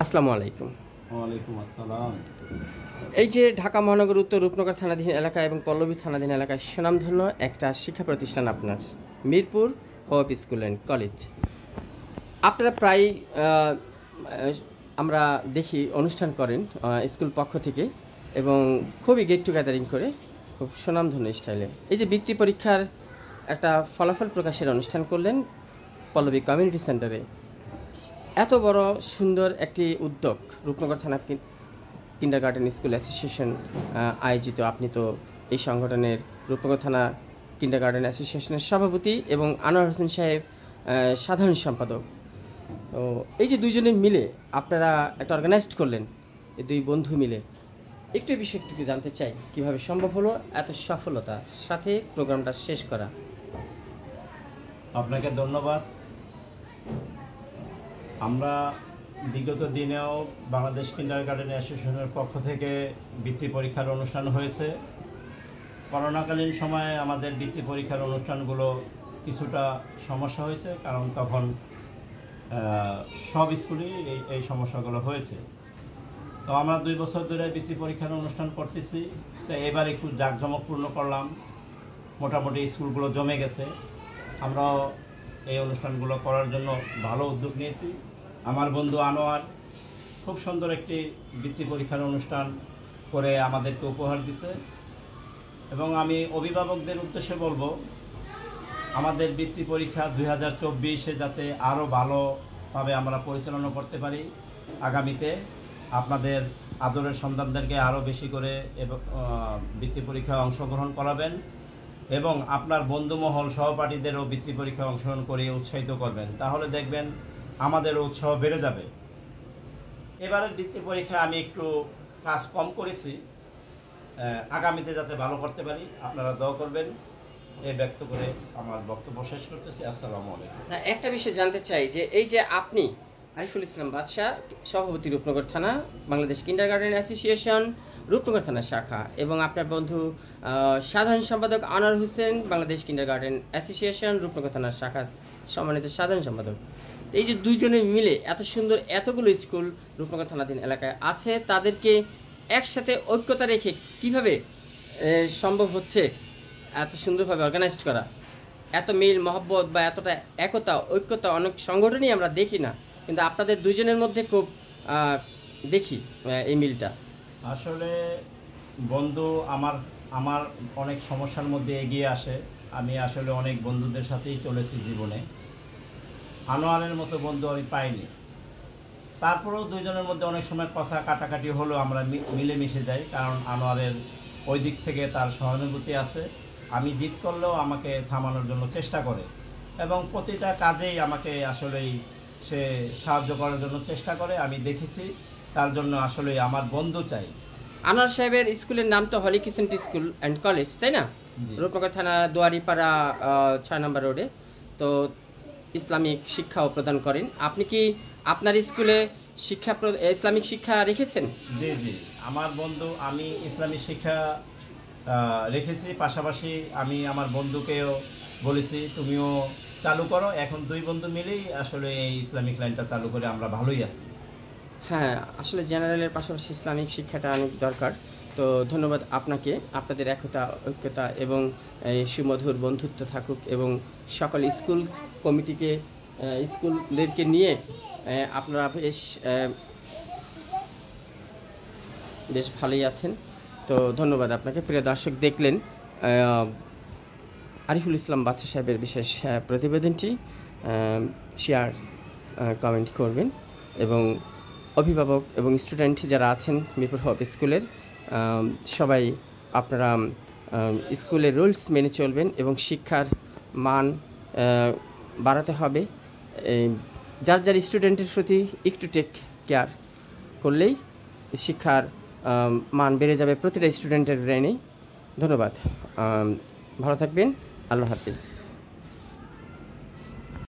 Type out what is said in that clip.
আসসালামু আলাইকুম। ওয়ালাইকুম আসসালাম। এই যে ঢাকা মহানগর উত্তর রূপনগর থানাধীন এলাকা এবং পল্লবী থানাধীন এলাকায় সুনামধন্য একটা শিক্ষা প্রতিষ্ঠান আপনার Mirpur hope school and college. আপনারা প্রায় আমরা দেখি অনুষ্ঠান করেন স্কুল পক্ষ থেকে এবং খুবই গেট টুগেদারিং করে খুব সুনামধন্য স্টাইলে। এই যে বৃত্তি পরীক্ষার একটা ফলাফল প্রকাশের অনুষ্ঠান করলেন পল্লবী কমিউনিটি সেন্টারে, এত বড় সুন্দর একটি উদ্যোগ রূপনগর থানা কিন্ডারগার্টেন স্কুল অ্যাসোসিয়েশন আয়োজিত। আপনি তো এই সংগঠনের রূপনগর থানা কিন্ডারগার্টেন অ্যাসোসিয়েশনের সভাপতি এবং আনোয়ার হোসেন সাহেব সাধারণ সম্পাদক। তো এই যে দুইজনে মিলে আপনারা একটা অর্গানাইজড করলেন, এই দুই বন্ধু মিলে, একটু বিষয়টুকু জানতে চাই কিভাবে সম্ভব হলো এত সফলতার সাথে প্রোগ্রামটা শেষ করা। আপনাকে ধন্যবাদ। আমরা বিগত দিনেও বাংলাদেশ কিন্ডারগার্টেন অ্যাসোসিয়েশনের পক্ষ থেকে বৃত্তি পরীক্ষার অনুষ্ঠান হয়েছে। করোনাকালীন সময়ে আমাদের বৃত্তি পরীক্ষার অনুষ্ঠানগুলো কিছুটা সমস্যা হয়েছে, কারণ তখন সব স্কুলেই এই সমস্যাগুলো হয়েছে। তো আমরা 2 বছর ধরে বৃত্তি পরীক্ষার অনুষ্ঠান করতেছি। তো এবার একটু জাঁকজমকপূর্ণ করলাম, মোটামুটি স্কুলগুলো জমে গেছে। আমরাও এই অনুষ্ঠানগুলো করার জন্য ভালো উদ্যোগ নিয়েছি। আমার বন্ধু আনোয়ার খুব সুন্দর একটি বৃত্তি পরীক্ষার অনুষ্ঠান করে আমাদেরকে উপহার দিছে এবং আমি অভিভাবকদের উদ্দেশ্যে বলবো, আমাদের বৃত্তি পরীক্ষা 2024-এ যাতে আরও ভালোভাবে আমরা পরিচালনা করতে পারি। আগামীতে আপনাদের আদরের সন্তানদেরকে আরও বেশি করে বৃত্তি পরীক্ষায় অংশগ্রহণ করাবেন এবং আপনার বন্ধুমহল সহপাঠীদেরও বৃত্তি পরীক্ষায় অংশগ্রহণ করে উৎসাহিত করবেন, তাহলে দেখবেন আমাদের উৎসাহ বেড়ে যাবে। এবারের বৃত্তি পরীক্ষা আমি একটু কাজ কম করেছি, আগামীতে যাতে ভালো করতে পারি আপনারা দোয়া করবেন, এই ব্যক্ত করে আমার বক্তব্য শেষ করতেছি। আসসালামু আলাইকুম। একটা বিষয় জানতে চাই যে এই যে আপনি আরিফুল ইসলাম বাদশাহ, সভাপতি রূপনগর থানা বাংলাদেশ কিন্ডারগার্টেন অ্যাসোসিয়েশন রূপনগর থানার শাখা, এবং আপনার বন্ধু সাধারণ সম্পাদক আনোয়ার হোসেন বাংলাদেশ কিন্ডারগার্টেন অ্যাসোসিয়েশন রূপনগর থানার শাখা সম্মানিত সাধারণ সম্পাদক, এই যে দুইজনে মিলে এত সুন্দর এতগুলো স্কুল রূপনগর থানাধীন এলাকায় আছে, তাদেরকে একসাথে ঐক্যতা রেখে কিভাবে সম্ভব হচ্ছে এত সুন্দরভাবে অর্গানাইজড করা? এত মিল মহব্বত বা এতটা একতা ঐক্যতা অনেক সংগঠনই আমরা দেখি না, কিন্তু আপনাদের দুইজনের মধ্যে খুব দেখি এই মিলটা। আসলে বন্ধু আমার অনেক সমস্যার মধ্যে এগিয়ে আসে। আমি আসলে অনেক বন্ধুদের সাথেই চলেছি জীবনে, আনোয়ারের মতো বন্ধু আমি পাইনি। তারপরেও দুইজনের মধ্যে অনেক সময় কথা কাটাকাটি হলেও আমরা মিলেমিশে যাই, কারণ আনোয়ারের ওই দিক থেকে তার সহানুভূতি আছে। আমি জিত করলেও আমাকে থামানোর জন্য চেষ্টা করে এবং প্রতিটা কাজেই আমাকে আসলেই সে সাহায্য করার জন্য চেষ্টা করে, আমি দেখেছি। তার জন্য আসলেই আমার বন্ধু চাই। আনোয়ার সাহেবের স্কুলের নাম তো Holy Crescent school and college, তাই না? রূপনগর থানা দুয়ারিপাড়া 6 নম্বর রোডে। তো ইসলামিক শিক্ষাও প্রদান করেন। আপনি কি আপনার স্কুলে ইসলামিক শিক্ষা রেখেছেন? জি জি, আমার বন্ধু, আমি ইসলামিক শিক্ষা রেখেছি, পাশাপাশি আমি আমার বন্ধুকেও বলেছি তুমিও চালু করো। এখন 2 বন্ধু মিলেই আসলে এই ইসলামিক লাইনটা চালু করে আমরা ভালোই আছি। হ্যাঁ, আসলে জেনারেলের পাশাপাশি ইসলামিক শিক্ষাটা অনেক দরকার। তো ধন্যবাদ আপনাকে। আপনাদের একতা ঐক্যতা এবং সুমধুর বন্ধুত্ব থাকুক এবং সকল স্কুল কমিটিকে স্কুলদেরকে নিয়ে আপনারা বেশ ভালোই আছেন। তো ধন্যবাদ আপনাকে। প্রিয় দর্শক, দেখলেন আরিফুল ইসলাম বাদশা সাহেবের বিশেষ প্রতিবেদনটি। শেয়ার কমেন্ট করবেন এবং অভিভাবক এবং স্টুডেন্ট যারা আছেন মিরপুর হোপ স্কুলের সবাই আপনারা স্কুলের রুলস মেনে চলবেন এবং শিক্ষার মান বাড়াতে হবে। যার স্টুডেন্টের প্রতি একটু টেক কেয়ার করলেই শিক্ষার মান বেড়ে যাবে প্রতিটা স্টুডেন্টের ব্রেনেই। ধন্যবাদ, ভালো থাকবেন, আল্লাহ হাফিজ।